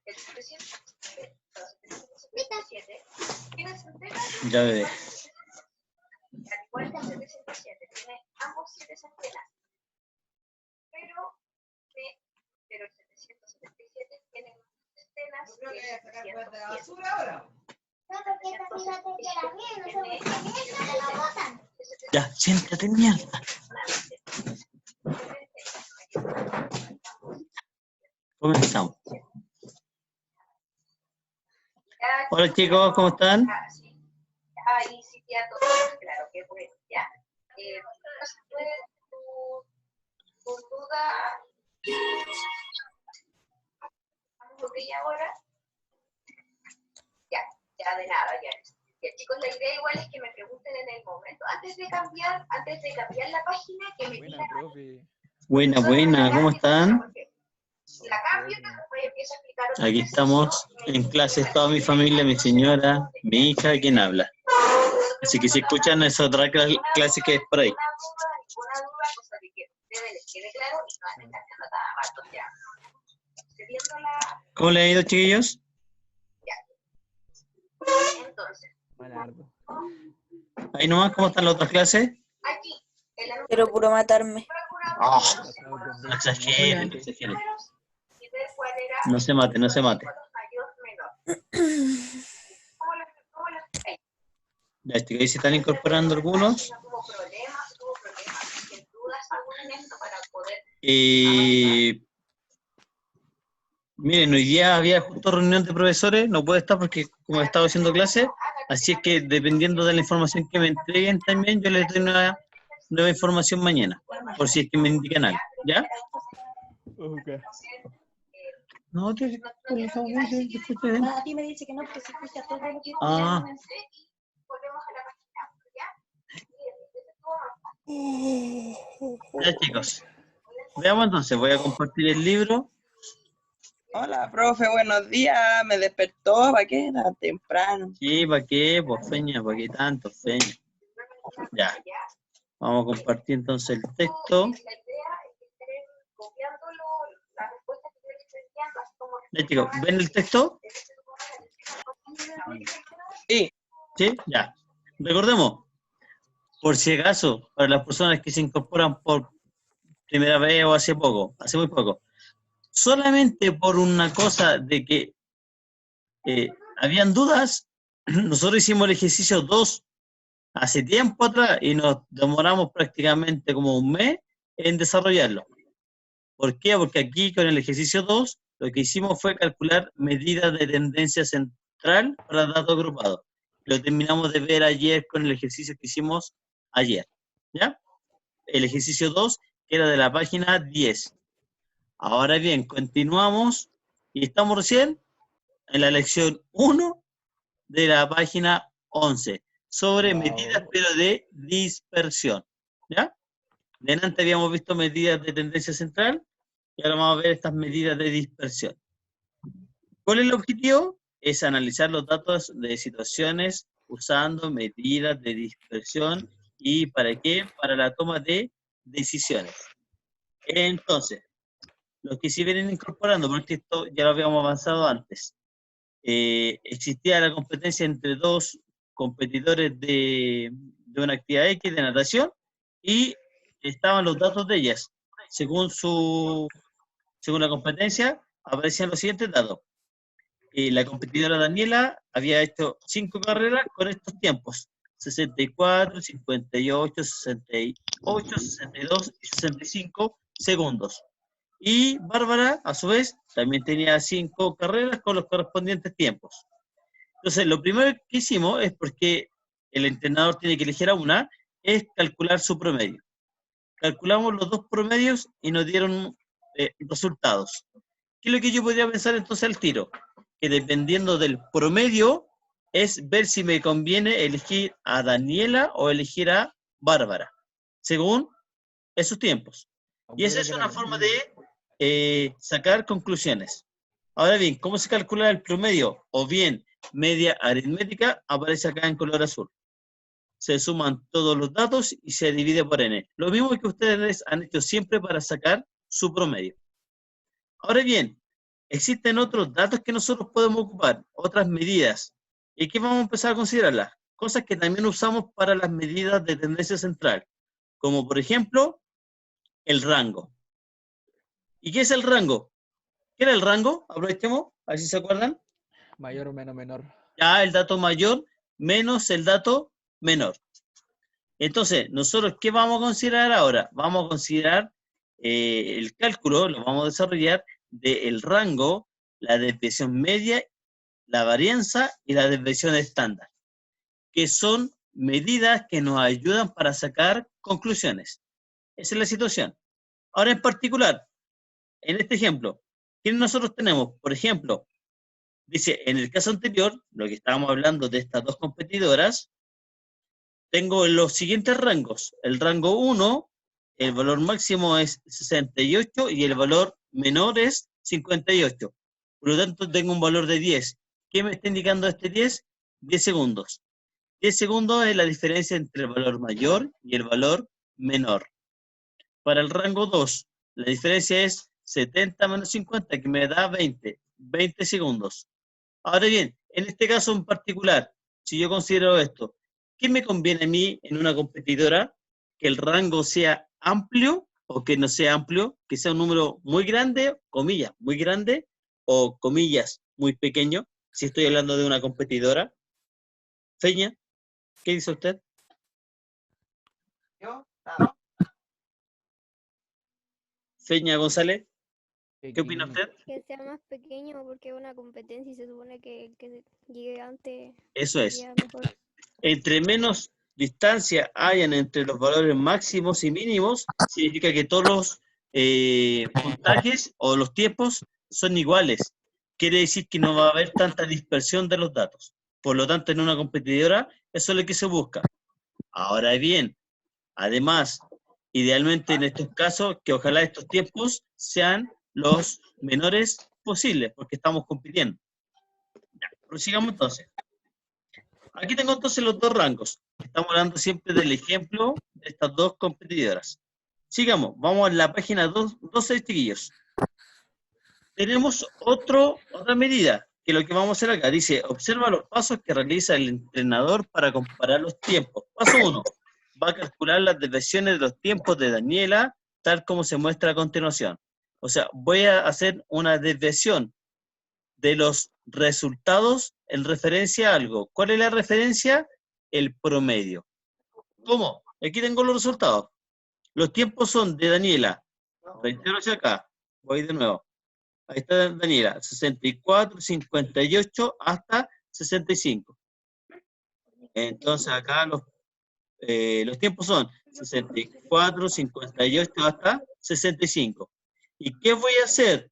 el 777 tiene centenas. Ya bebé. Al igual que el 707, tiene ambos 7 centenas. Pero el 777 tiene centenas que el 707. Ya, siéntate, mierda. Comenzamos. Hola chicos, ¿cómo están? Ahí sí queda todo claro, que bueno, ya. Tu duda, ¿por qué ahora? Ya de nada, ya. Ya, chicos, la idea igual es que me pregunten en el momento, antes de cambiar la página, que me digan. Buena, ¿cómo están? La cambio, después empiezo a explicar. Aquí estamos en clases, toda mi familia, mi señora, mi hija, quien habla. Así que si escuchan es otra clase que es por ahí. ¿Cómo le ha ido, chiquillos? Entonces, ahí nomás, ¿cómo están las otras clases? aquí, Pero puro matarme. Oh, no exageren. No se mate. Ya, chicos, ahí se están incorporando algunos. Miren, hoy día había justo reunión de profesores, no puede estar porque como he estado haciendo clases, así es que dependiendo de la información que me entreguen también, yo les doy una nueva información mañana, por si es que me indican algo, ¿ya? Okay. No, a ti me dice que no, porque se escucha todo lo que... Ah. Ya, chicos. Veamos entonces, voy a compartir el libro. Hola, profe, buenos días. Me despertó, ¿para qué era temprano? Sí, ¿para qué? Pues Feña, ¿para qué tanto, Feña? Ya. Vamos a compartir entonces el texto. Ya, chicos, ¿ven el texto? Sí. ¿Sí? Ya. Recordemos, por si acaso, para las personas que se incorporan por primera vez o hace muy poco, solamente por una cosa de que habían dudas, nosotros hicimos el ejercicio 2 hace tiempo atrás y nos demoramos prácticamente como un mes en desarrollarlo. ¿Por qué? Porque aquí con el ejercicio 2 lo que hicimos fue calcular medidas de tendencia central para datos agrupados. Lo terminamos de ver ayer con el ejercicio que hicimos ayer, ¿ya? El ejercicio 2 que era de la página 10. Ahora bien, continuamos y estamos recién en la lección 1 de la página 11 sobre medidas pero de dispersión, ¿ya? Delante habíamos visto medidas de tendencia central y ahora vamos a ver estas medidas de dispersión. ¿Cuál es el objetivo? Es analizar los datos de situaciones usando medidas de dispersión. ¿Y para qué? Para la toma de decisiones. Entonces, los que se vienen incorporando, porque esto ya lo habíamos avanzado antes, existía la competencia entre dos competidores de una actividad X de natación y estaban los datos de ellas. Según la competencia, aparecían los siguientes datos. La competidora Daniela había hecho 5 carreras con estos tiempos: 64, 58, 68, 62 y 65 segundos. Y Bárbara, a su vez, también tenía 5 carreras con los correspondientes tiempos. Entonces, lo primero que hicimos es, porque el entrenador tiene que elegir a una, es calcular su promedio. Calculamos los dos promedios y nos dieron resultados. ¿Qué es lo que yo podría pensar entonces al tiro? Que dependiendo del promedio, es ver si me conviene elegir a Daniela o elegir a Bárbara, según esos tiempos. Y esa es una forma de sacar conclusiones. Ahora bien, ¿cómo se calcula el promedio? O bien, media aritmética, aparece acá en color azul. Se suman todos los datos y se divide por n. Lo mismo que ustedes han hecho siempre para sacar su promedio. Ahora bien, existen otros datos que nosotros podemos ocupar, otras medidas. ¿Y qué vamos a empezar a considerarlas? Cosas que también usamos para las medidas de tendencia central, como por ejemplo, el rango. ¿Y qué es el rango? ¿Qué era el rango? Aprovechemos, a ver si se acuerdan. Mayor o menos menor. Ya el dato mayor menos el dato menor. Entonces, nosotros, ¿qué vamos a considerar ahora? Vamos a considerar el cálculo, lo vamos a desarrollar del rango, la desviación media, la varianza y la desviación estándar, que son medidas que nos ayudan para sacar conclusiones. Esa es la situación. Ahora, en particular, en este ejemplo, ¿qué nosotros tenemos? Por ejemplo, dice, en el caso anterior, lo que estábamos hablando de estas dos competidoras, tengo los siguientes rangos. El rango 1, el valor máximo es 68 y el valor menor es 58. Por lo tanto, tengo un valor de 10. ¿Qué me está indicando este 10? 10 segundos. 10 segundos es la diferencia entre el valor mayor y el valor menor. Para el rango 2, la diferencia es 70 menos 50, que me da 20. 20 segundos. Ahora bien, en este caso en particular, si yo considero esto, ¿qué me conviene a mí en una competidora? Que el rango sea amplio o que no sea amplio, que sea un número muy grande, comillas, muy grande, o comillas, muy pequeño, si estoy hablando de una competidora. Feña, ¿qué dice usted? Yo, nada. Feña González, ¿qué opina Pequeño. usted? Que sea más pequeño porque es una competencia y se supone que el que llegue antes Eso es. llega mejor. Entre menos distancia hayan entre los valores máximos y mínimos, significa que todos los puntajes o los tiempos son iguales. Quiere decir que no va a haber tanta dispersión de los datos. Por lo tanto, en una competidora, eso es lo que se busca. Ahora bien, además, idealmente en estos casos, que ojalá estos tiempos sean los menores posibles, porque estamos compitiendo. Ya, prosigamos entonces. Aquí tengo entonces los dos rangos. Estamos hablando siempre del ejemplo de estas dos competidoras. Sigamos, vamos a la página 12, chiquillos. Tenemos otra medida, que lo que vamos a hacer acá, dice, observa los pasos que realiza el entrenador para comparar los tiempos. Paso 1, va a calcular las desviaciones de los tiempos de Daniela, tal como se muestra a continuación. O sea, voy a hacer una desviación de los resultados en referencia a algo. ¿Cuál es la referencia? El promedio. ¿Cómo? Aquí tengo los resultados. Los tiempos son de Daniela. Reitero hacia acá. Voy de nuevo. Ahí está Daniela. 64, 58 hasta 65. Entonces acá los tiempos son 64, 58 hasta 65. ¿Y qué voy a hacer?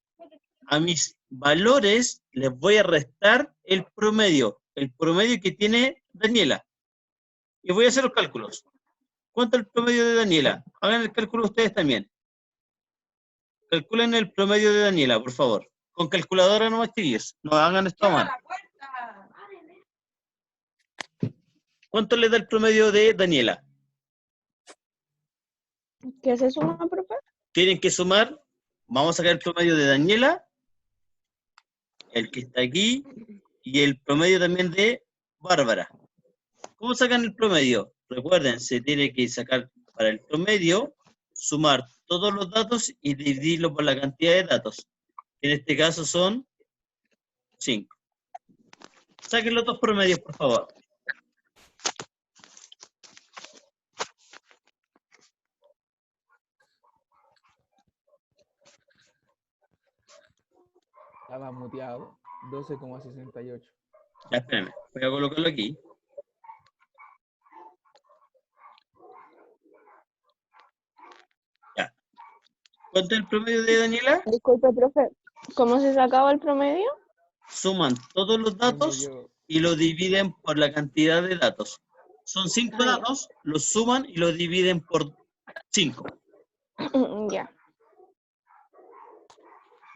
A mis valores les voy a restar el promedio que tiene Daniela. Y voy a hacer los cálculos. ¿Cuánto es el promedio de Daniela? Hagan el cálculo ustedes también. Calculen el promedio de Daniela, por favor. Con calculadora nomás, chiquillos. No hagan esto a mano. ¿Cuánto le da el promedio de Daniela? ¿Qué se suma, profe? Tienen que sumar. Vamos a sacar el promedio de Daniela, el que está aquí, y el promedio también de Bárbara. ¿Cómo sacan el promedio? Recuerden, se tiene que sacar para el promedio, sumar todos los datos y dividirlo por la cantidad de datos. En este caso son 5. Saquen los dos promedios, por favor. Estaba muteado. 12,68. Ya, espérenme. Voy a colocarlo aquí. Ya. ¿Cuánto es el promedio de Daniela? Disculpe, profe. ¿Cómo se sacaba el promedio? Suman todos los datos y lo dividen por la cantidad de datos. Son 5 datos, los suman y los dividen por 5. Ya.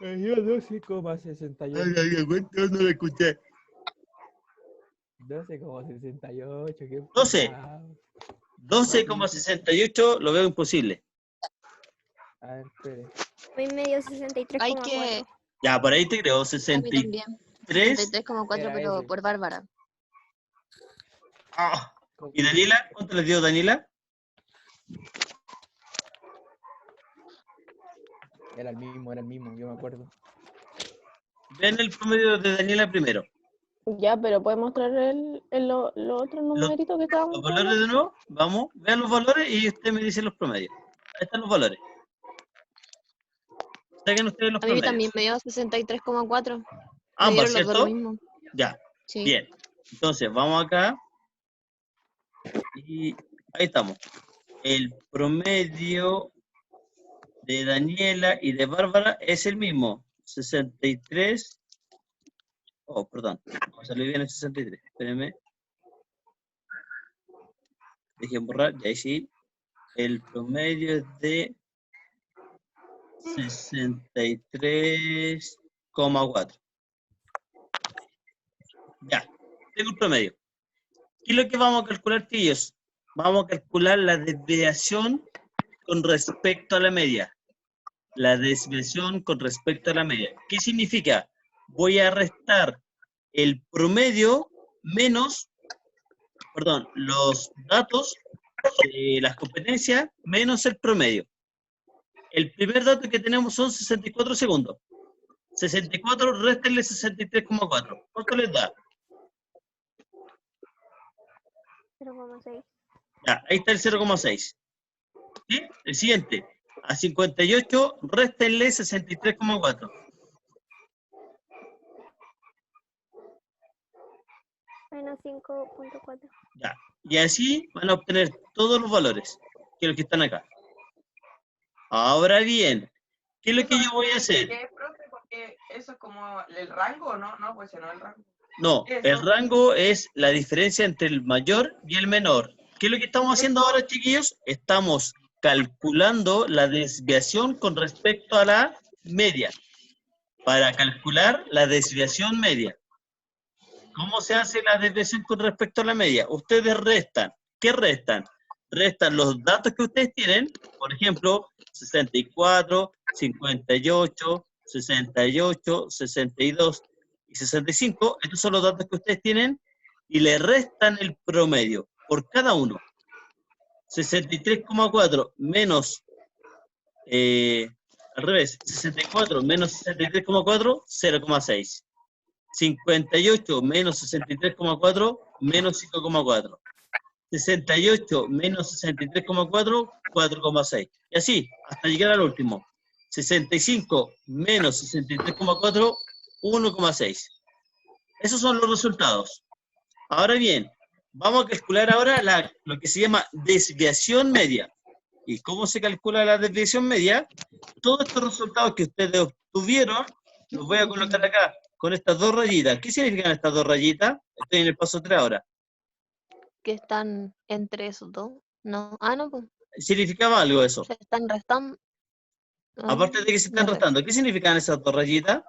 Me dio 12,68. ¿cuánto no lo escuché? 12,68. ¿Qué 12. pasado? 12,68 lo veo imposible. A ver, espere. Hoy medio 63,4. Ya, por ahí te creo, A mí 63. también. 63,4, Era pero ese. por Bárbara. Ah, ¿y Daniela? ¿Cuánto le dio Daniela? Era el mismo, yo me acuerdo. Ven el promedio de Daniela primero. Ya, pero ¿puedes mostrar los otros numeritos que estábamos Los valores hablando? de nuevo, vamos, vean los valores y usted me dice los promedios. Ahí están los valores. Saquen ustedes los A mí promedios. también me dio 63,4. Me Ambas, dieron los dos lo ¿cierto? mismo. Ya, Sí. bien. Entonces, vamos acá. Y ahí estamos. El promedio de Daniela y de Bárbara es el mismo. 63. Oh, perdón. No salió bien el 63. Espérenme. Dejen borrar. Ya ahí sí. El promedio es de 63,4. Ya. Tengo el promedio. ¿Qué es lo que vamos a calcular, tíos? Vamos a calcular la desviación con respecto a la media. La desviación con respecto a la media. ¿Qué significa? Voy a restar el promedio menos, perdón, los datos de las competencias menos el promedio. El primer dato que tenemos son 64 segundos. 64, réstenle 63,4. ¿Cuánto les da? 0,6. Ya, ahí está el 0,6. ¿Sí? El siguiente. A 58, réstenle 63,4. Menos 5,4. Ya. Y así van a obtener todos los valores, que los que están acá. Ahora bien, ¿qué es lo que yo voy a hacer? ¿Qué, profe? Porque eso es como el rango, ¿no? No, pues no el rango. No, el rango es la diferencia entre el mayor y el menor. ¿Qué es lo que estamos haciendo ahora, chiquillos? Estamos calculando la desviación con respecto a la media. Para calcular la desviación media. ¿Cómo se hace la desviación con respecto a la media? Ustedes restan. ¿Qué restan? Restan los datos que ustedes tienen, por ejemplo, 64, 58, 68, 62 y 65. Estos son los datos que ustedes tienen y le restan el promedio por cada uno. 63,4 menos, al revés, 64 menos 63,4, 0,6. 58 menos 63,4 menos 5,4. 68 menos 63,4, 4,6. Y así, hasta llegar al último. 65 menos 63,4, 1,6. Esos son los resultados. Ahora bien, vamos a calcular ahora lo que se llama desviación media. ¿Y cómo se calcula la desviación media? Todos estos resultados que ustedes obtuvieron, los voy a colocar acá, con estas dos rayitas. ¿Qué significan estas dos rayitas? Estoy en el paso 3 ahora. Que están entre esos dos. No. Ah, no, pues. ¿Significaba algo eso? Se están restando. Aparte de que se están no sé. restando, ¿qué significan esas dos rayitas?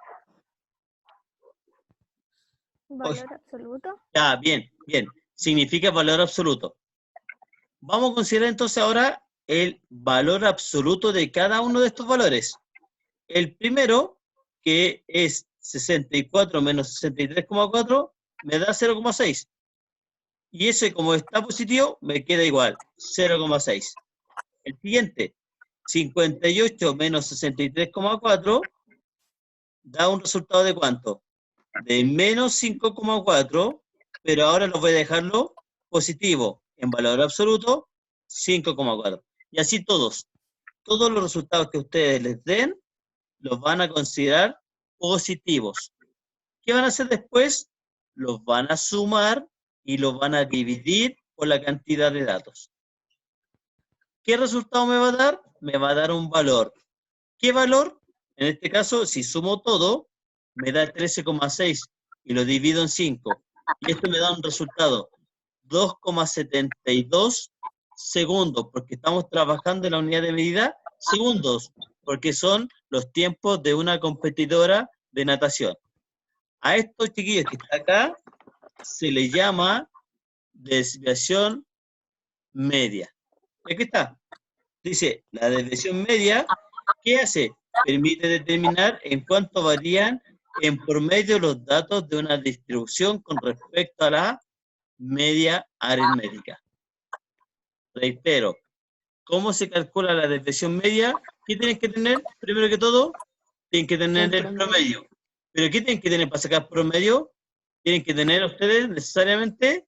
Valor absoluto. Ya, bien, bien. Significa valor absoluto. Vamos a considerar entonces ahora el valor absoluto de cada uno de estos valores. El primero, que es 64 menos 63,4, me da 0,6. Y ese, como está positivo, me queda igual, 0,6. El siguiente, 58 menos 63,4, da un resultado de ¿cuánto? De menos 5,4, pero ahora lo voy a dejarlo positivo. En valor absoluto, 5,4. Y así todos. Todos los resultados que ustedes les den, los van a considerar positivos. ¿Qué van a hacer después? Los van a sumar y los van a dividir por la cantidad de datos. ¿Qué resultado me va a dar? Me va a dar un valor. ¿Qué valor? En este caso, si sumo todo, me da 13,6 y lo divido en 5. Y esto me da un resultado, 2,72 segundos, porque estamos trabajando en la unidad de medida segundos, porque son los tiempos de una competidora de natación. A estos chiquillos que están acá, se les llama desviación media. Aquí está. Dice, la desviación media, ¿qué hace? permite determinar en cuánto varían en promedio los datos de una distribución con respecto a la media aritmética. Reitero, ¿cómo se calcula la desviación media? ¿Qué tienen que tener? Primero que todo, tienen que tener el promedio. ¿Pero qué tienen que tener para sacar promedio? Tienen que tener ustedes necesariamente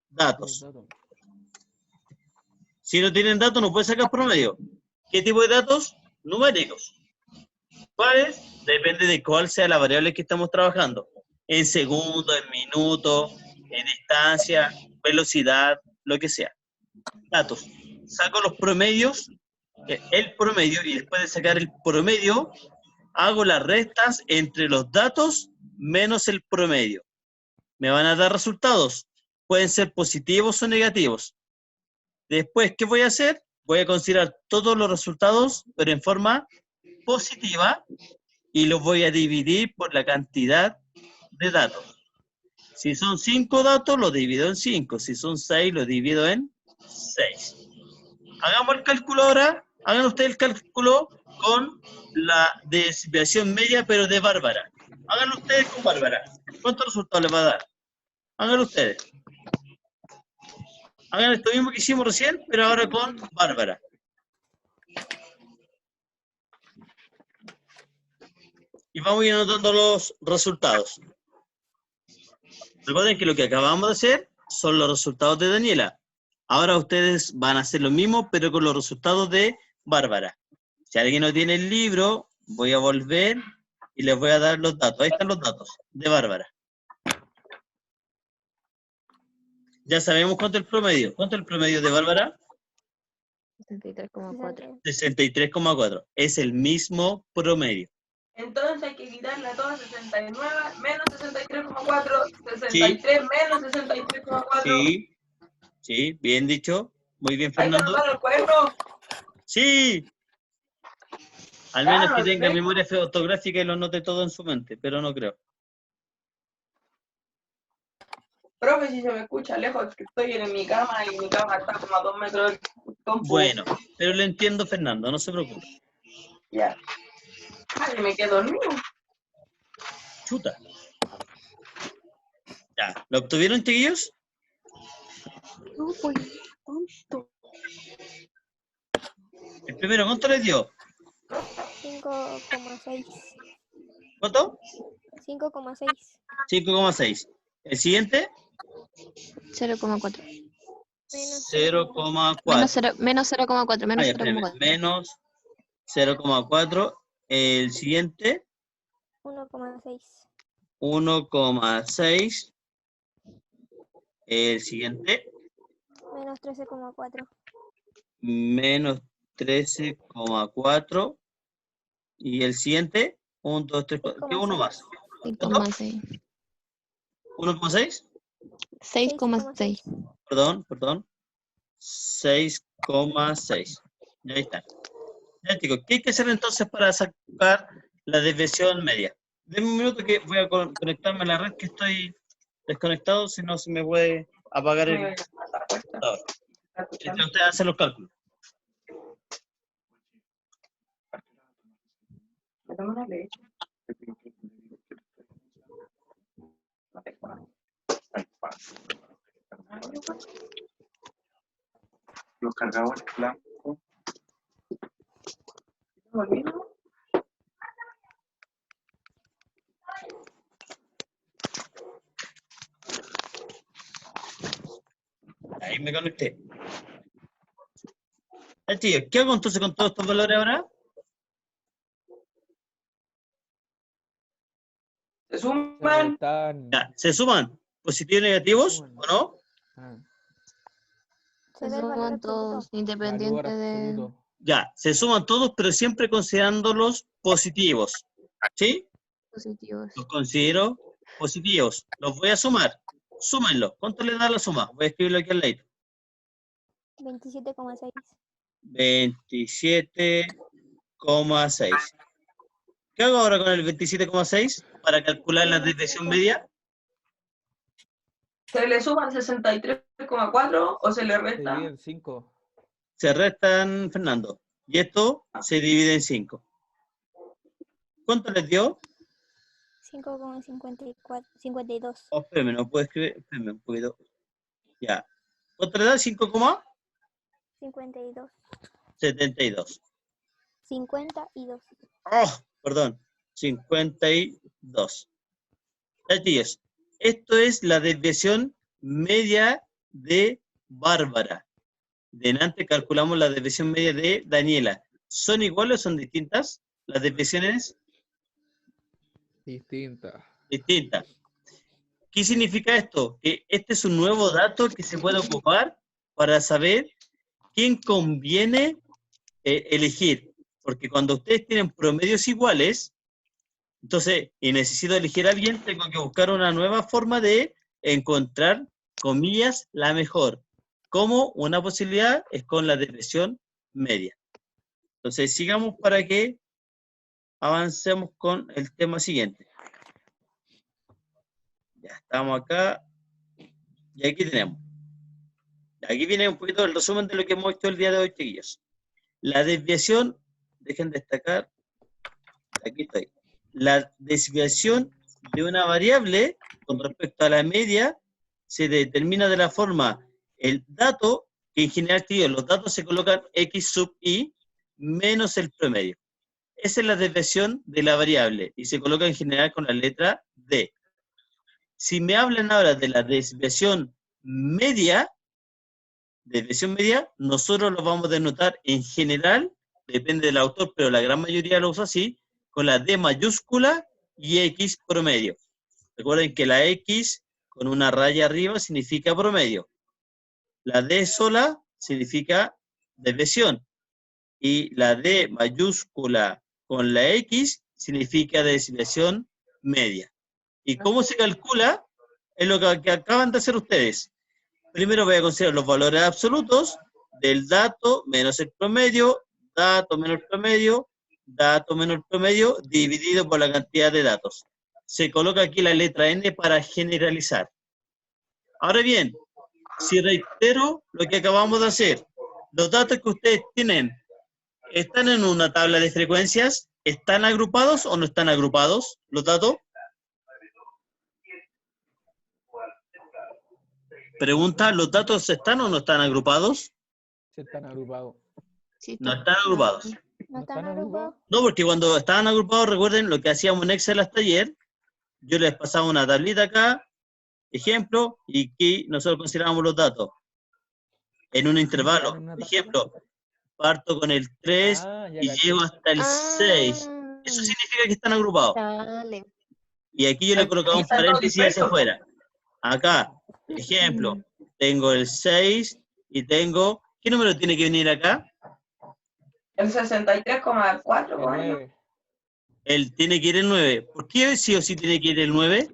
datos. Si no tienen datos, no pueden sacar promedio. ¿Qué tipo de datos? Numéricos. ¿Cuáles? Depende de cuál sea la variable que estamos trabajando. En segundo, en minuto, en distancia, velocidad, lo que sea. Datos. Saco los promedios, el promedio, y después de sacar el promedio, hago las restas entre los datos menos el promedio. Me van a dar resultados. Pueden ser positivos o negativos. Después, ¿qué voy a hacer? Voy a considerar todos los resultados, pero en forma positiva, y los voy a dividir por la cantidad de datos. Si son 5 datos, lo divido en 5. Si son 6, lo divido en 6. Hagamos el cálculo ahora. Hagan ustedes el cálculo con la desviación media, pero de Bárbara. Háganlo ustedes con Bárbara. ¿Cuántos resultados les va a dar? Háganlo ustedes. Hagan esto mismo que hicimos recién, pero ahora con Bárbara. Y vamos a ir anotando los resultados. Recuerden que lo que acabamos de hacer son los resultados de Daniela. Ahora ustedes van a hacer lo mismo, pero con los resultados de Bárbara. Si alguien no tiene el libro, voy a volver y les voy a dar los datos. Ahí están los datos de Bárbara. Ya sabemos cuánto es el promedio. ¿Cuánto es el promedio de Bárbara? 63,4. 63,4. Es el mismo promedio. Entonces hay que quitarle a todas 69 menos 63,4, 63 menos 63,4. Sí, sí, bien dicho. Muy bien, Hay que Fernando. anotar el cuaderno. Sí. Al menos Claro, que tenga perfecto. memoria fotográfica y lo note todo en su mente, pero no creo. Profe, si se me escucha lejos, que estoy en mi cama y mi cama está como a 2 metros del compu. Bueno, pero lo entiendo, Fernando, no se preocupe. Ya. Ay, me quedo dormido. Chuta. Ya, ¿lo obtuvieron, chiquillos? No, pues, tonto. El primero, ¿cuánto les dio? 5,6. ¿Cuánto? 5,6. 5,6. ¿El siguiente? 0,4. Menos 0,4. Menos 0,4. Menos Ah, ya, espérame. 0,4. Menos 0,4. El siguiente, 1,6. 1,6. El siguiente, Menos 13,4. menos 13,4. Y el siguiente, 1, 2, 3, 4. ¿Qué uno más? 6,6. 1,6. 6,6. Perdón. 6,6. Ya está. Ya, chicos, ¿qué hay que hacer entonces para sacar la desviación media? Denme un minuto que voy a conectarme a la red, que estoy desconectado, si no se me puede apagar el computador. Mientras ustedes hacen los cálculos. Me tomo una leche. Los cargadores blancos. ¿Me olvido? Ahí me conecté. Ya, chicos, ¿qué hago entonces con todos estos valores ahora? Se suman. Están... Ya, ¿se suman positivos y negativos o no? Ah, Se Se ve el valor suman absoluto. todos, valor independiente de... absoluto. Ya, se suman todos, pero siempre considerándolos positivos. ¿Sí? positivos. Los considero positivos. Los voy a sumar. Súmenlo. ¿Cuánto le da la suma? Voy a escribirlo aquí al lado. 27,6. 27,6. ¿Qué hago ahora con el 27,6 para calcular la desviación media? ¿Se le suman 63,4 o se le Se resta? divide en 5. Se restan, Fernando. Y esto se divide en 5. ¿Cuánto les dio? 5,52. Oh, espérame, no puedo escribir. Espérame un poquito. Ya. ¿Cuánto le da? 52. 5,72. 52. Oh, perdón. 52. Chiquillos, esto es la desviación media de Bárbara. Delante calculamos la desviación media de Daniela. ¿Son iguales o son distintas? Las desviaciones Distinta. distintas. ¿Qué significa esto? Que este es un nuevo dato que se puede ocupar para saber quién conviene elegir. Porque cuando ustedes tienen promedios iguales, entonces, y necesito elegir a alguien, tengo que buscar una nueva forma de encontrar, comillas, la mejor. Como una posibilidad es con la desviación media. Entonces, sigamos para que avancemos con el tema siguiente. Ya estamos acá. Y aquí tenemos. Aquí viene un poquito el resumen de lo que hemos hecho el día de hoy, chiquillos. La desviación, dejen destacar, aquí estoy. La desviación de una variable con respecto a la media se determina de la forma el dato, que en general, tío, los datos se colocan x sub i menos el promedio. Esa es la desviación de la variable y se coloca en general con la letra D. Si me hablan ahora de la desviación media, nosotros lo vamos a denotar en general, depende del autor, pero la gran mayoría lo usa así, con la D mayúscula y X promedio. Recuerden que la X con una raya arriba significa promedio. La D sola significa desviación. Y la D mayúscula con la X significa desviación media. ¿Y cómo se calcula? Es lo que acaban de hacer ustedes. Primero voy a considerar los valores absolutos del dato menos el promedio, dato menos el promedio, dato menos el promedio, dividido por la cantidad de datos. Se coloca aquí la letra N para generalizar. Ahora bien, si reitero lo que acabamos de hacer, los datos que ustedes tienen, ¿están en una tabla de frecuencias? ¿Están agrupados o no están agrupados los datos? Pregunta, ¿los datos están o no están agrupados? Se están agrupados. Sí, No están agrupados. ¿No están están agrupados? No, porque cuando estaban agrupados, recuerden lo que hacíamos en Excel hasta ayer, yo les pasaba una tablita acá, ejemplo, y aquí nosotros considerábamos los datos en un intervalo. Ejemplo, parto con el 3 y llego hasta el 6. Eso significa que están agrupados. Dale. Y aquí yo le colocaba un paréntesis hacia afuera. Acá, ejemplo, tengo el 6 y tengo... ¿Qué número tiene que venir acá? El 63,4, El bueno. 9, Él tiene que ir el 9. ¿Por qué sí o sí tiene que ir el 9?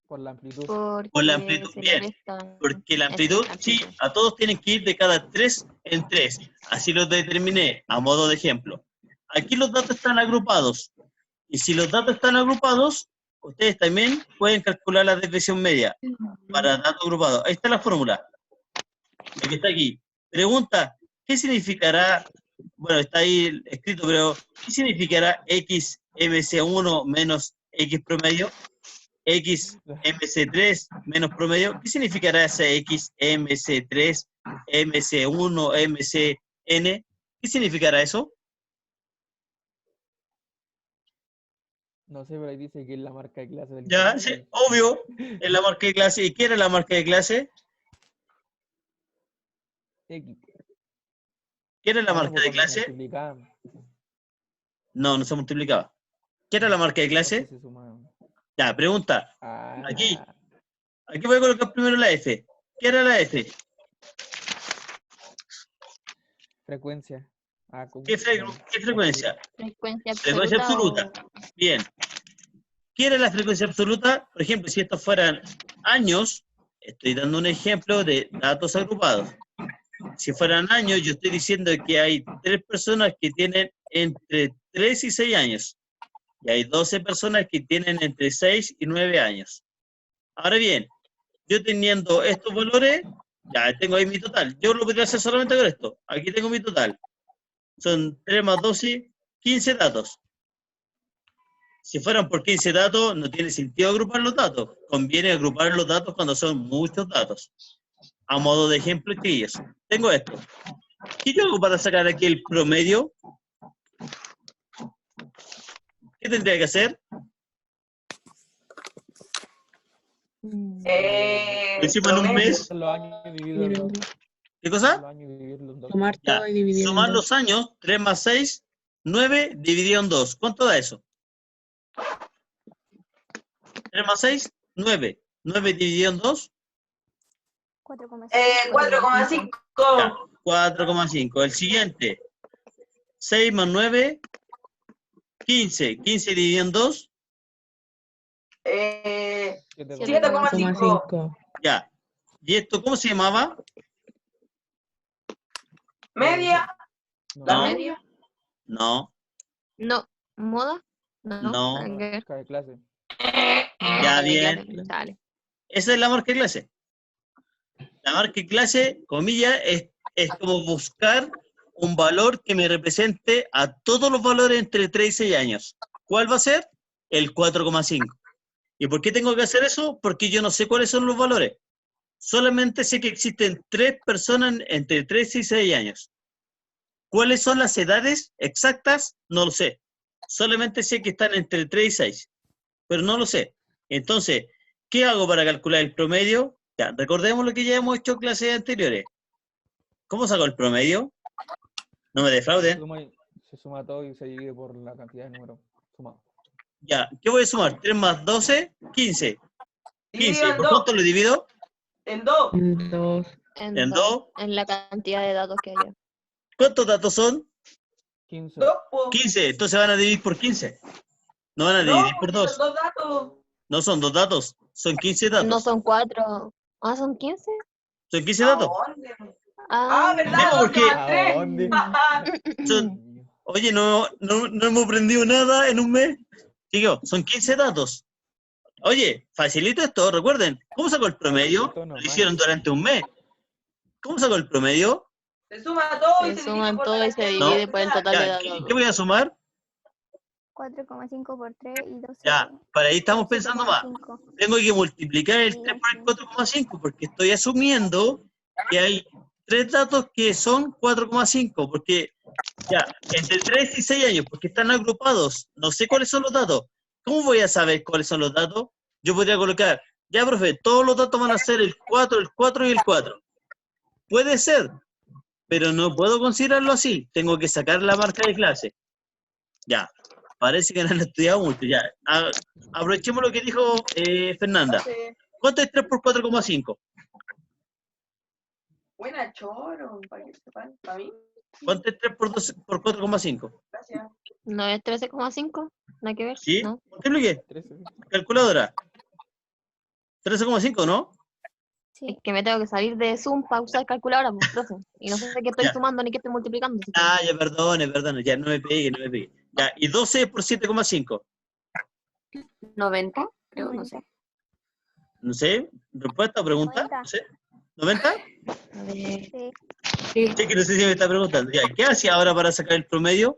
por la amplitud. Por la amplitud, bien. Porque la amplitud, sí, a todos tienen que ir de cada 3 en 3. Así lo determiné a modo de ejemplo. Aquí los datos están agrupados. Y si los datos están agrupados, ustedes también pueden calcular la desviación media para datos agrupados. Ahí está la fórmula. Lo que está aquí. Pregunta, ¿qué significará? Bueno, está ahí escrito, pero ¿qué significará XMC1 menos X promedio? XMC3 menos promedio. ¿Qué significará ese XMC3, MC1, MCN? ¿Qué significará eso? No sé, pero ahí dice que es la marca de clase del Ya, internet. sí, obvio, es la marca de clase. ¿Y qué era la marca de clase? X. ¿Qué era la Ah, no, marca pues de cuando se clase? multiplicaban, No, no se multiplicaba. ¿Qué era la marca de no, pues clase? se sumaban. Ya, pregunta. Ah, Aquí voy a colocar primero la F. ¿Qué era la F? frecuencia. Ah, ¿Qué frecuencia? Frecuencia Frecuencia absoluta. Bien. ¿Qué era la frecuencia absoluta? Por ejemplo, si estos fueran años, estoy dando un ejemplo de datos agrupados. Si fueran años, yo estoy diciendo que hay 3 personas que tienen entre 3 y 6 años. Y hay 12 personas que tienen entre 6 y 9 años. Ahora bien, yo teniendo estos valores, ya tengo ahí mi total. Yo lo podría hacer solamente con esto. Aquí tengo mi total. Son 3 más 12, 15 datos. Si fueran por 15 datos, no tiene sentido agrupar los datos. Conviene agrupar los datos cuando son muchos datos. A modo de ejemplo, chiquillos, tengo esto. ¿Qué yo hago para sacar aquí el promedio? ¿Qué tendría que hacer? Lo hicimos en un mes. Los años divididos en dos. ¿Qué cosa? Los años dividirlos en dos. Sumar Ya. todo y dividir en Sumar dos. los años, 3 más 6, 9 dividido en 2. ¿Cuánto da eso? 3 más 6, 9. 9 dividido en 2, 4,5. 4,5. ya, 4,5. El siguiente, 6 más 9, 15. 15 dividido en 2, 7,5. 7,5. ya. ¿Y esto cómo se llamaba? Media. La No. media. No, No, ¿moda? No, No. nada que ver. Marca de clase. ya De bien. clase, dale. Esa es la marca de clase. La marca de clase, comillas, es como buscar un valor que me represente a todos los valores entre 3 y 6 años. ¿Cuál va a ser? El 4,5. ¿Y por qué tengo que hacer eso? Porque yo no sé cuáles son los valores. Solamente sé que existen 3 personas entre 3 y 6 años. ¿Cuáles son las edades exactas? No lo sé. Solamente sé que están entre 3 y 6. Pero no lo sé. Entonces, ¿qué hago para calcular el promedio? Ya, recordemos lo que ya hemos hecho en clases anteriores. ¿Cómo saco el promedio? No me defrauden. Se suma todo y se divide por la cantidad de números sumados. Ya, ¿qué voy a sumar? 3 más 12, 15. 15. Dividido en ¿Por 2. cuánto lo divido? En 2. En 2. En 2. En la cantidad de datos que haya. ¿Cuántos datos son? 15. 2, po. 15. Entonces van a dividir por 15. No van a No, dividir por porque 2. son 2 datos. No son 2 datos. Son 15 datos. No son 4. Ah, ¿son 15? Son 15 ¿A datos. dónde? Ah, ¿verdad? Mira, 2 porque- más 3. ¿A dónde? Son- Oye, no hemos aprendido nada en un mes. Chicos, son 15 datos. Oye, facilito esto, recuerden. ¿Cómo sacó el promedio? Esto no Lo más. hicieron durante un mes. ¿Cómo sacó el promedio? Se suma todo y Se se suman divide por todo la y se cantidad de divide números por el que total de Ya, datos. ¿qué voy a sumar? 4,5 por 3 y 12. Ya, para ahí estamos pensando más. 7,5. Tengo que multiplicar el 3 por el 4,5 porque estoy asumiendo que hay 3 datos que son 4,5 porque ya, entre 3 y 6 años, porque están agrupados. No sé cuáles son los datos. ¿Cómo voy a saber cuáles son los datos? Yo podría colocar, ya, profe, todos los datos van a ser el 4 y el 4. Puede ser, pero no puedo considerarlo así. Tengo que sacar la marca de clase. Ya, parece que no han estudiado mucho. Ya, aprovechemos lo que dijo Fernanda. hace. ¿Cuánto es 3 por 4,5? Buena choro, para que sepan. Para mí, ¿Cuánto es 3 por 4,5? gracias. ¿No es 13,5? Nada que ver. ¿Sí? ¿No? Multiplique. 13. Calculadora. 13,5, ¿no? Es Sí. que me tengo que salir de Zoom para usar calculadora, pues, profe. Y no sé qué estoy Ya. sumando ni qué estoy multiplicando. así que- Ah, ya, perdone, ya, no me pegue. Ya, y 12 por 7,5. 90, creo, no 90. sé. No sé, respuesta o pregunta, 90. no sé. ¿90? A ver. Sí. Sí, que no sé si me está preguntando. Ya, ¿qué hacía ahora para sacar el promedio?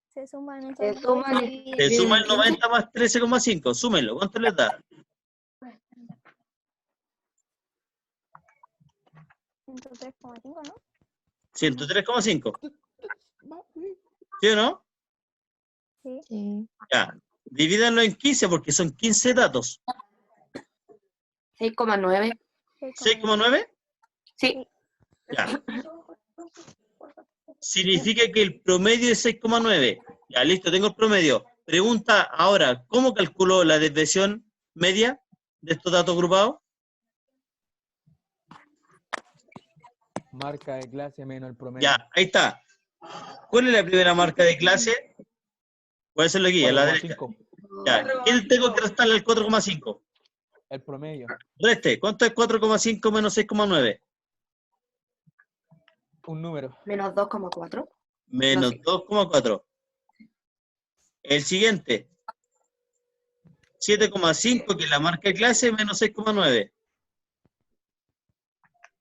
Se suman esos Se dos suman y Se dividen. suma el 90 más 13,5. Súmenlo, ¿cuánto les da? 103,5, ¿no? 103,5. ¿Sí o no? Sí. Sí. Ya, divídanlo en 15 porque son 15 datos. 6,9. 6,9. Sí. Ya. Significa que el promedio es 6,9. Ya, listo, tengo el promedio. Pregunta ahora, ¿cómo calculo la desviación media de estos datos agrupados? Marca de clase menos el promedio. Ya, ahí está. ¿Cuál es la primera marca de clase? Voy a hacerlo aquí, a la derecha. 4,5. Ya, ¿qué tengo que restarle al 4,5? El promedio. Reste, ¿cuánto es 4,5 menos 6,9? Un número. Menos 2,4. Menos 2,4. El siguiente. 7,5, que es la marca de clase, menos 6,9.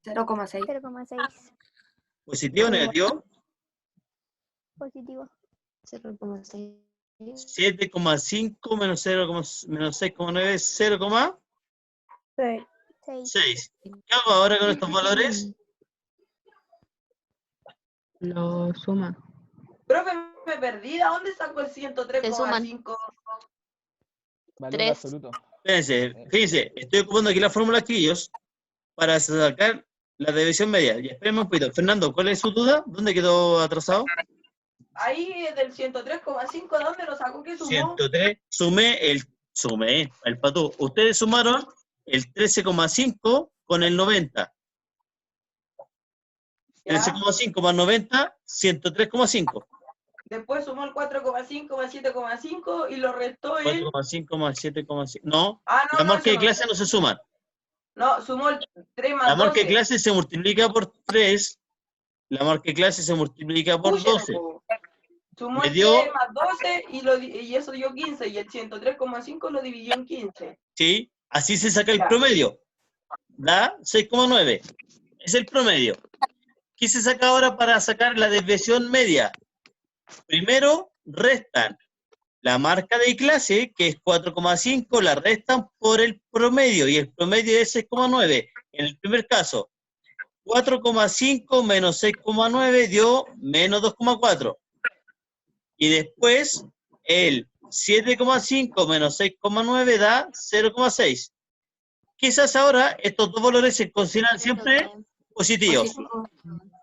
0,6. 0,6. ¿Positivo o negativo? Positivo. 0,6. 7,5 menos 6,9 es 0,6. 6. ¿Qué hago ahora con estos valores? Lo suma. Profe, me perdí. ¿A dónde saco el Te suman. 103,5? Valor 3. absoluto. Fíjense, estoy ocupando aquí la fórmula Quillos para sacar la división media. Y espérenme un poquito. Fernando, ¿cuál es su duda? ¿Dónde quedó atrasado? Ahí del 103,5, ¿dónde lo saco? ¿Qué sumó? 103. Sumé el patú. Ustedes sumaron el 13,5 con el 90. Ya. 13,5 más 90, 103,5. Después sumó el 4,5 más 7,5 y lo restó en... 4,5 más 7,5. No, Ah, no, la no, marca eso de no. clase no se suman. No, sumó el 3 más La marca 12. de clase se multiplica por 3. La marca de clase se multiplica por Escúchame, 12. po. Sumó Me el dio- 3 más 12 y eso dio 15. Y el 103,5 lo dividió en 15. ¿Sí? Así se saca el Ya. promedio. Da 6,9. Es el promedio. ¿Qué se saca ahora para sacar la desviación media? Primero, restan la marca de clase, que es 4,5, la restan por el promedio, y el promedio es 6,9. En el primer caso, 4,5 menos 6,9 dio menos 2,4. Y después, el 7,5 menos 6,9 da 0,6. Quizás ahora estos dos valores se consideran siempre positivos.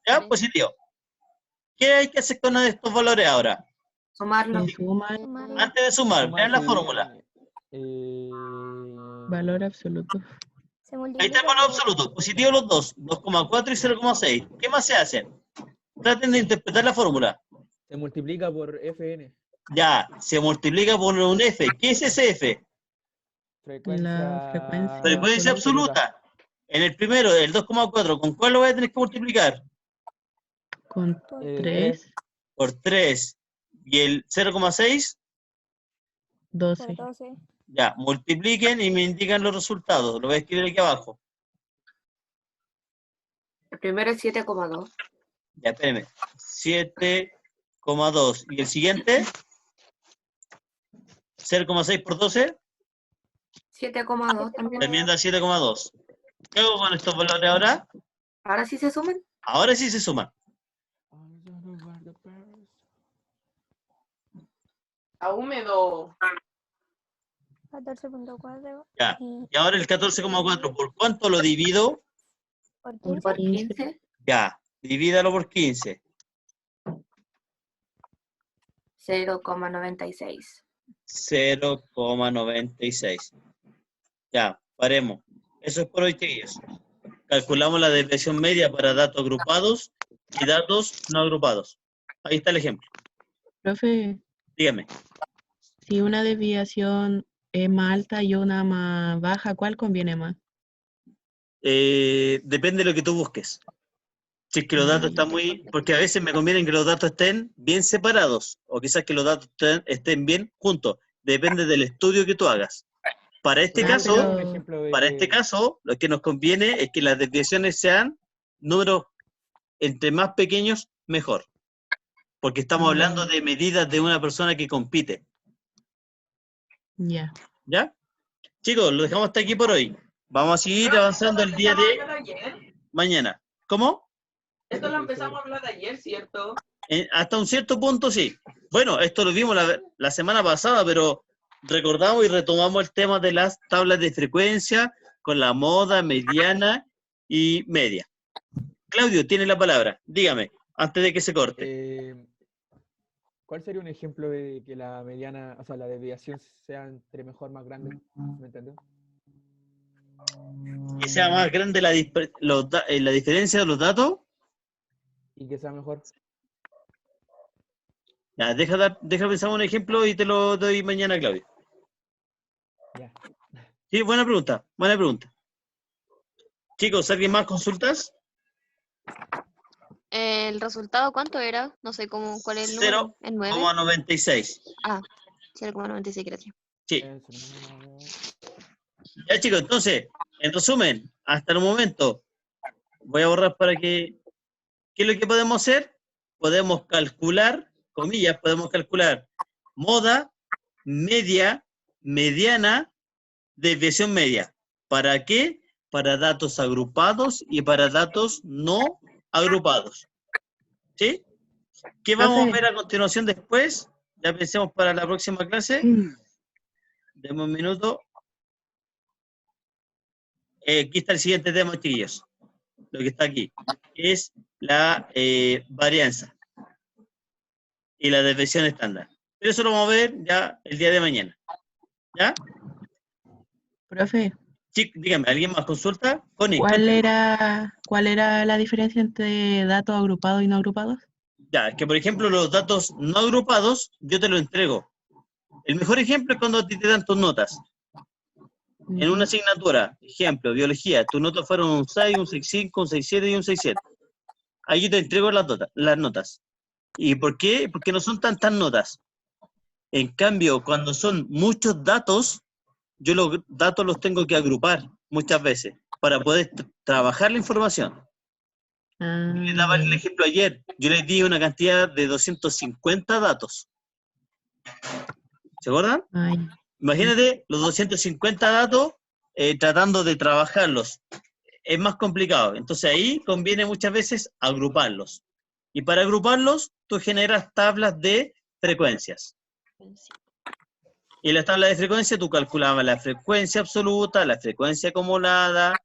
¿Ya? Positivo. ¿Qué hay que hacer con estos valores ahora? Sumarlo. Se suman. Sumarlo. Antes de sumar, vean la Sumarse, fórmula. Valor absoluto. Se Ahí está multiplica el valor por... absoluto. Positivo los dos. 2,4 y 0,6. ¿Qué más se hacen? Traten de interpretar la fórmula. Se multiplica por Fn. Ya, se multiplica por un F. ¿Qué es ese F? Frecuencia. La frecuencia. Frecuencia absoluta. En el primero, el 2,4, ¿con cuál lo voy a tener que multiplicar? Con por 3, Por 3. ¿Y el 0,6? 12. 12. Ya, multipliquen y me indican los resultados. Lo voy a escribir aquí abajo. El primero es 7,2. Ya, espérenme. 7,2. ¿Y el siguiente? 0,6 por 12. 7,2 también. También da 7,2. ¿Qué hago con estos valores ahora? Ahora sí se suman. Ahora sí se suman. A húmedo. 14.4. Ya. Y ahora el 14,4. ¿Por cuánto lo divido? Por Por 15. Por 15. 15. Ya. Divídalo por 15. 0,96. 0,96. Ya, paremos. Eso es por hoy, chiquillos. Calculamos la desviación media para datos agrupados y datos no agrupados. Ahí está el ejemplo. Profe, Dígame. si una desviación es más alta y una más baja, ¿cuál conviene más? Depende de lo que tú busques. Si es que los datos están muy... Porque a veces me conviene que los datos estén bien separados, o quizás que los datos estén bien juntos. Depende del estudio que tú hagas. Para este Ah, caso, pero- Un ejemplo de para que- este caso, lo que nos conviene es que las desviaciones sean números entre más pequeños, mejor. Porque estamos hablando de medidas de una persona que compite. Ya. ¿Ya? Chicos, lo dejamos hasta aquí por hoy. Vamos a seguir Pero avanzando el día de empezamos a hablar ayer. mañana. ¿Cómo? Esto lo empezamos a hablar ayer, ¿cierto? Hasta un cierto punto, sí. Bueno, esto lo vimos la semana pasada, pero recordamos y retomamos el tema de las tablas de frecuencia con la moda, mediana y media. Claudio, tiene la palabra. Dígame, antes de que se corte. ¿Cuál sería un ejemplo de que la mediana, o sea, la desviación sea entre mejor más grande? ¿Me entiendes? Que sea más grande la diferencia de los datos. Y que sea mejor. Ya, deja pensar un ejemplo y te lo doy mañana, Claudio. Ya. Sí, buena pregunta, buena pregunta. Chicos, ¿alguien más consultas? ¿El resultado cuánto era? No sé cómo, cuál es el número. ¿El 9? 0,96. Ah, 0,96 gracias. Sí. Ya, chicos, entonces, en resumen, hasta el momento, voy a borrar para que... ¿Qué es lo que podemos hacer? Podemos calcular, comillas, podemos calcular moda, media, mediana, desviación media. ¿Para qué? Para datos agrupados y para datos no agrupados. ¿Sí? ¿Qué vamos a Profe. ver a continuación después? Ya pensemos para la próxima clase. Deme un minuto. Aquí está el siguiente tema, chiquillos. Lo que está aquí es la varianza y la desviación estándar. Pero eso lo vamos a ver ya el día de mañana. ¿Ya? Profe, Sí, dígame, ¿alguien más consulta? Connie, ¿cuál cuéntame. era la diferencia entre datos agrupados y no agrupados? Ya, es que por ejemplo los datos no agrupados yo te lo entrego. El mejor ejemplo es cuando a ti te dan tus notas. En una asignatura, ejemplo, biología, tus notas fueron un 6, un 6.5, un 6.7 y un 6.7. Ahí yo te entrego las notas. ¿Y por qué? Porque no son tantas notas. En cambio, cuando son muchos datos, yo los datos los tengo que agrupar muchas veces para poder trabajar la información. Yo les daba el ejemplo ayer, yo les di una cantidad de 250 datos. ¿Se acuerdan? Ay, Imagínate los 250 datos tratando de trabajarlos. Es más complicado. Entonces ahí conviene muchas veces agruparlos. Y para agruparlos, tú generas tablas de frecuencias. Y en la tabla de frecuencia tú calculabas la frecuencia absoluta, la frecuencia acumulada,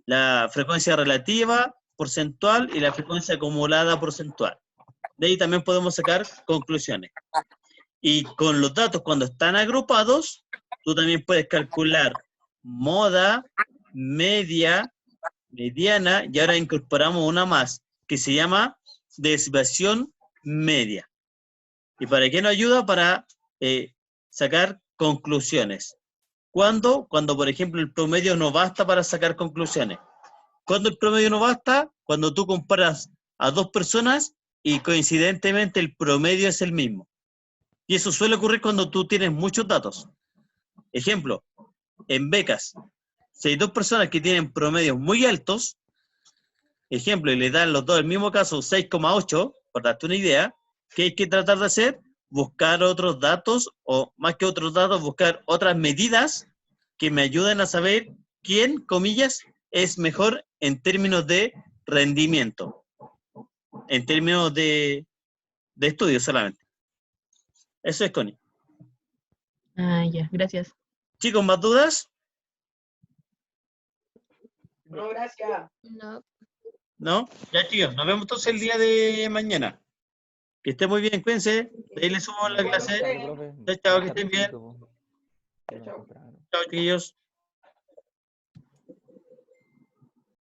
la frecuencia relativa porcentual y la frecuencia acumulada porcentual. De ahí también podemos sacar conclusiones. Y con los datos cuando están agrupados, tú también puedes calcular moda, media, mediana, y ahora incorporamos una más, que se llama desviación media. ¿Y para qué nos ayuda? Para sacar conclusiones. ¿Cuándo? Cuando, por ejemplo, el promedio no basta para sacar conclusiones. ¿Cuándo el promedio no basta? Cuando tú comparas a dos personas y coincidentemente el promedio es el mismo. Y eso suele ocurrir cuando tú tienes muchos datos. Ejemplo, en becas, si hay dos personas que tienen promedios muy altos, ejemplo, y le dan los dos el mismo caso 6,8, por darte una idea, ¿qué hay que tratar de hacer? Buscar otros datos, o más que otros datos, buscar otras medidas que me ayuden a saber quién, comillas, es mejor en términos de rendimiento, en términos de estudio solamente. Eso es, Connie. Ah, ya, gracias. Chicos, ¿más dudas? No, gracias. No. ¿No? Ya, chicos, nos vemos entonces el día de mañana. Que estén muy bien, cuídense. De ahí les subo la clase. Vale, profe. Chao, chao, que estén bien. Tardecito, po. Chao. Temprano. Chao, chiquillos.